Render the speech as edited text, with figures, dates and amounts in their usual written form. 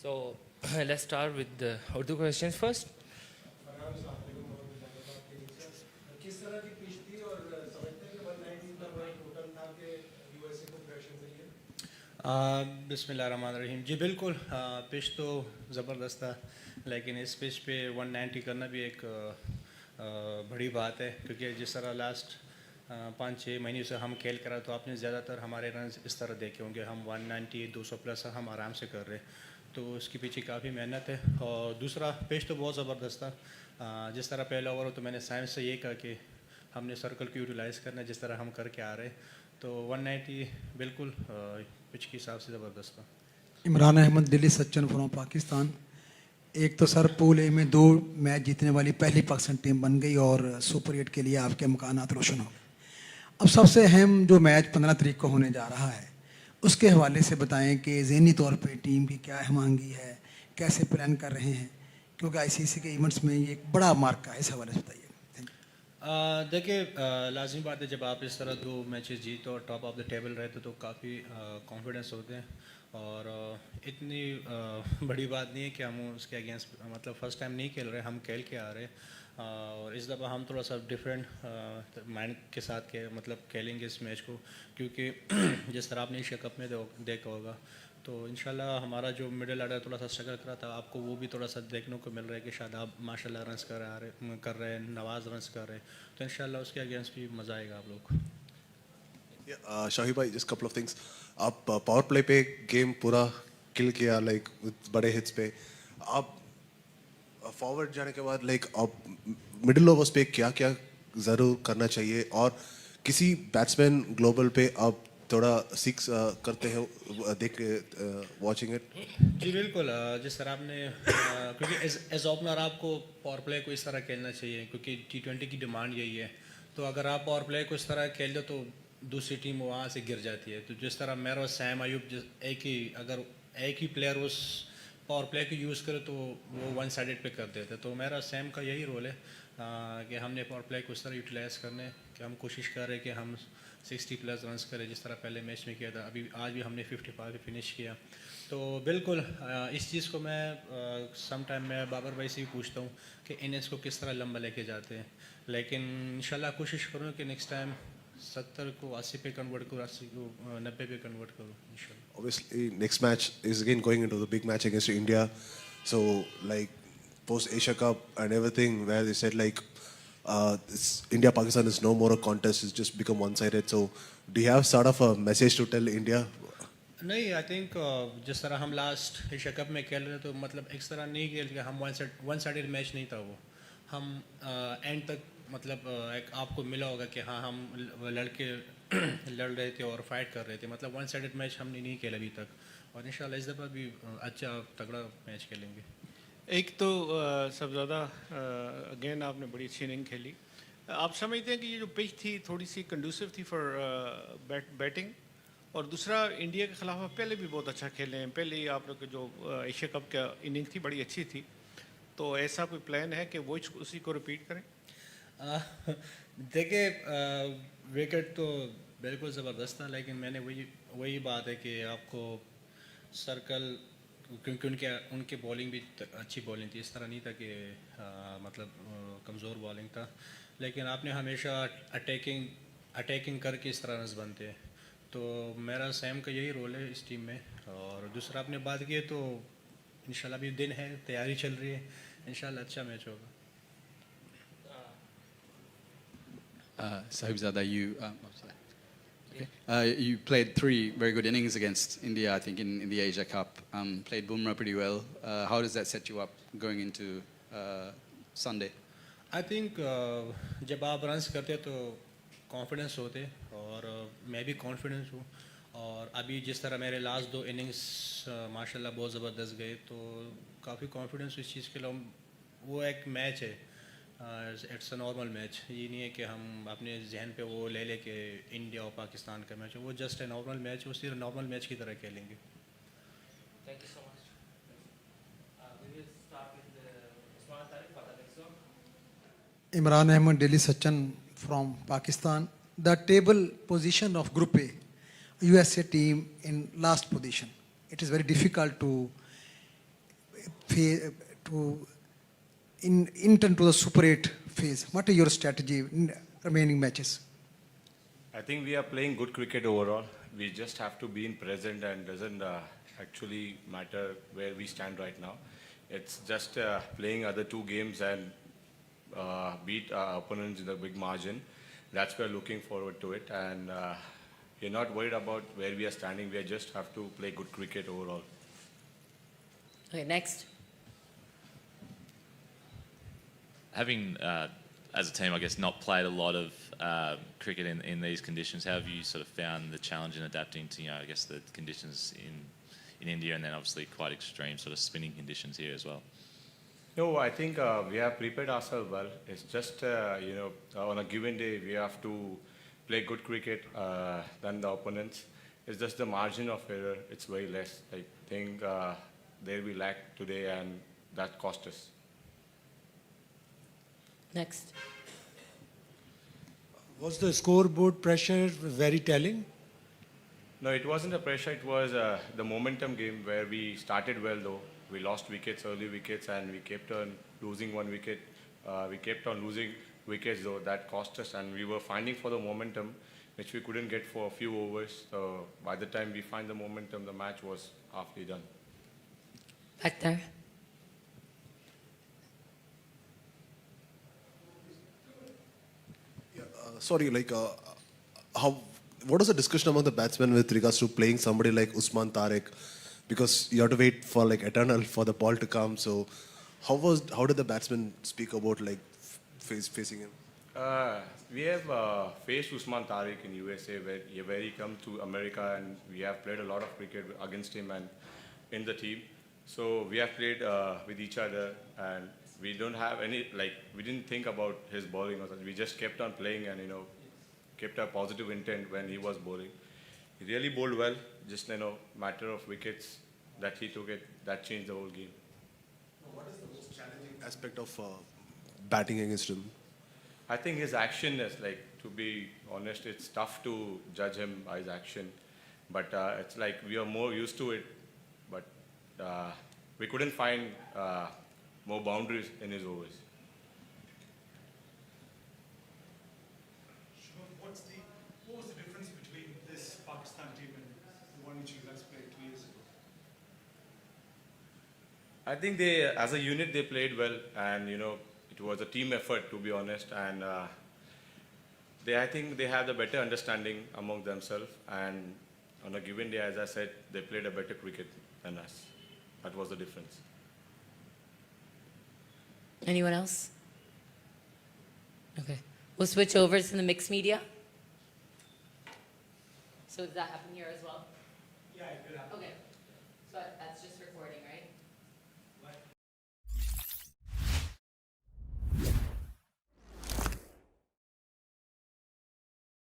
So let's start with the Urdu questions first. किस तरह की पिच थी और समझते हैं कि 190 का बड़ा टोटल था कि यूएसए को प्रेशर चाहिए? बिस्मिल्लाहिर्रहमानिर्रहीम। जी बिल्कुल, पिच तो ज़बरदस्त था, लेकिन इस पिच पे 190 करना भी एक बड़ी बात है, क्योंकि जिस तरह लास्ट 5-6 महीने से हम खेल कर रहे, तो आपने ज़्यादातर हमारे रन इस तरह देखे होंगे, हम 190 200 प्लस हम आराम से कर रहे, तो उसके पीछे काफ़ी मेहनत है। और दूसरा पिच तो बहुत ज़बरदस्त था। जिस तरह पहला ओवर हो तो मैंने साइंस से ये कहा कि हमने सर्कल को यूटिलाइज़ करना है जिस तरह हम करके आ रहे, तो 190 बिल्कुल पिच के हिसाब से ज़बरदस्त था। इमरान अहमद, दिल्ली सच्चन फ्रॉम पाकिस्तान। एक तो सर पूल ए में 2 मैच जीतने वाली पहली पाकिस्तान टीम बन गई और सुपर 8 के लिए आपके मकानात रोशन हो गए। अब सबसे अहम जो मैच 15 तारीख को होने जा रहा है, उसके हवाले से बताएं कि ज़हनी तौर पे टीम की क्या हमांगी है, कैसे प्लान कर रहे हैं, क्योंकि आईसीसी के इवेंट्स में ये एक बड़ा मार्का है, इस हवाले से बताइए। देखिए, लाजमी बात है, जब आप इस तरह 2 मैचेस जीतो और टॉप ऑफ द टेबल रहते तो काफ़ी कॉन्फिडेंस होते हैं, और इतनी बड़ी बात नहीं है कि हम उसके अगेंस्ट मतलब फ़र्स्ट टाइम नहीं खेल रहे, हम खेल के आ रहे, और इस दफ़ा हम थोड़ा सा डिफरेंट माइंड के साथ के मतलब खेलेंगे इस मैच को, क्योंकि जिस तरह आपने एशिया कप में देखा होगा, तो इंशाल्लाह हमारा जो मिडिल ऑर्डर थोड़ा सा स्ट्रगल कर रहा था, आपको वो भी थोड़ा सा देखने को मिल रहा है कि शायद आप माशाल्लाह रन्स कर रहे हैं, नवाज़ रन्स कर रहे हैं, तो इंशाल्लाह उसके अगेंस्ट भी मज़ा आएगा आप लोग को। शाहिद भाई, जस्ट कपल ऑफ थिंग्स। आप पावर प्ले पे गेम पूरा किल किया, लाइक बड़े हिट्स पे। आप फॉरवर्ड जाने के बाद लाइक आप मिडिल ओवर्स पे क्या क्या ज़रूर करना चाहिए, और किसी बैट्समैन ग्लोबल पे आप थोड़ा सीख करते हैं देख वॉचिंग इट? जी बिल्कुल, जिस तरह आपने क्योंकि एज ओपनर आपको पावर प्ले को इस तरह खेलना चाहिए, क्योंकि T20 की डिमांड यही है, तो अगर आप पावर प्ले को इस तरह खेल दो तो दूसरी टीम वहाँ से गिर जाती है। तो जिस तरह मेरा और सैम अयूब अगर एक ही प्लेयर उस पावर प्ले को यूज़ करे तो वो वन साइडेड पे कर देते, तो मेरा सैम का यही रोल है कि हमने पावर प्ले को इस तरह यूटिलाइज़ करने कि हम कोशिश कर रहे हैं कि हम 60 प्लस रन्स करें, जिस तरह पहले मैच में किया था, अभी आज भी हमने 55 पे फिनिश किया। तो बिल्कुल इस चीज़ को मैं सम टाइम मैं बाबर भाई से भी पूछता हूँ कि इनिंग्स को किस तरह लंबा लेके जाते हैं, लेकिन इंशाल्लाह कोशिश करूँ कि नेक्स्ट टाइम 70 को 80 पे कन्वर्ट करूँ, 80 को 90 पे कन्वर्ट करूँ इंशाल्लाह। Obviously, next match is again going into the big match against India. So, like post Asia Cup and everything, where they said like India Pakistan is no more a contest; it's just become one-sided. So, do you have sort of a message to tell India? नहीं, I think जिस तरह हम last Asia cup में खेल रहे तो मतलब इस तरह नहीं खेल के हम वन साइडेड मैच नहीं था वो, हम एंड तक मतलब एक आपको मिला होगा कि हाँ हम लड़के लड़ रहे थे और फाइट कर रहे थे, मतलब वन साइडेड मैच हमने नहीं खेला अभी तक, और इंशाल्लाह इस दफ़ा भी अच्छा तगड़ा मैच खेलेंगे। एक तो सब ज़्यादा अगेन आपने बड़ी अच्छी इनिंग खेली। आप समझते हैं कि ये जो पिच थी थोड़ी सी कंडूसिव थी फॉर बैटिंग, और दूसरा इंडिया के ख़िलाफ़ आप पहले भी बहुत अच्छा खेले हैं, पहले ही आप लोग की जो एशिया कप का इनिंग थी बड़ी अच्छी थी, तो ऐसा कोई प्लान है कि वो उसी को रिपीट करें? देखिए, विकेट तो बिल्कुल ज़बरदस्त था, लेकिन मैंने वही बात है कि आपको सर्कल, क्योंकि उनके बॉलिंग भी अच्छी बॉलिंग थी, इस तरह नहीं था कि मतलब कमज़ोर बॉलिंग था, लेकिन आपने हमेशा अटैकिंग करके इस तरह रन्स बनते हैं, तो मेरा सैम का यही रोल है इस टीम में। और दूसरा आपने बात की है तो इंशाल्लाह भी दिन है, तैयारी चल रही है, इंशाल्लाह अच्छा मैच होगा। Sahibzada, you played 3 very good innings against India, I think, in the Asia Cup. Played Bumrah pretty well. How does that set you up going into Sunday? I think जब आप रन्स करते तो confidence होते, और मैं भी confidence हूँ, और अभी जिस तरह मेरे लास्ट 2 इनिंग्स माशाल्लाह बहुत ज़बरदस्त गए, तो काफ़ी कॉन्फिडेंस इस चीज़ के लिए। वो एक मैच है, इट्स अ नॉर्मल मैच, ये नहीं है कि हम अपने जहन पे वो ले ले कि इंडिया और पाकिस्तान का मैच है, वो जस्ट ए नॉर्मल मैच है, उसी नॉर्मल मैच की तरह खेलेंगे। Thank you so much. We will start with Usman Tariq for the next one. Imran Ahmad, Delhi Sachin from Pakistan. The table position of Group A, USA team in last position. It is very difficult to enter into the Super 8 phase? What is your strategy in remaining matches? I think we are playing good cricket overall. We just have to be in present and doesn't actually matter where we stand right now. It's just playing other two games and beat our opponents in a big margin. That's why we're looking forward to it. And we're not worried about where we are standing. We just have to play good cricket overall. Okay, next. Having, as a team, I guess, not played a lot of cricket in these conditions, how have you sort of found the challenge in adapting to, I guess, the conditions in India and then obviously quite extreme sort of spinning conditions here as well? No, I think we have prepared ourselves well. It's just, on a given day, we have to play good cricket than the opponents. It's just the margin of error. It's very less. I think there we lacked today and that cost us. Next. Was the scoreboard pressure very telling? No, it wasn't a pressure. It was the momentum game where we started well, though. We lost wickets, early wickets, and we kept on losing one wicket. We kept on losing wickets, though. That cost us, and we were finding for the momentum, which we couldn't get for a few overs. So by the time we find the momentum, the match was halfway done. Back there. Sorry, like, what was the discussion among the batsmen with regards to playing somebody like Usman Tariq? Because you have to wait for like eternal for the ball to come. So, how did the batsmen speak about like facing him? We have faced Usman Tariq in USA where he come to America, and we have played a lot of cricket against him and in the team. So we have played with each other, and we don't have any, like, we didn't think about his bowling or something. We just kept on playing and, kept a positive intent when he was bowling. He really bowled well, just, matter of wickets that he took it, that changed the whole game. What is the most challenging aspect of batting against him? I think his action is, like, to be honest, it's tough to judge him by his action. But it's like we are more used to it, but we couldn't find more boundaries in his overs. What was the difference between this Pakistan team and the one which you guys played 2 years ago? I think they, as a unit, they played well, and it was a team effort, to be honest. And I think they have a better understanding among themselves. And on a given day, as I said, they played a better cricket than us. That was the difference. Anyone else? Okay. We'll switch over to the mixed media. So does that happen here as well? Yeah, it will happen. Okay. So that's just recording, right?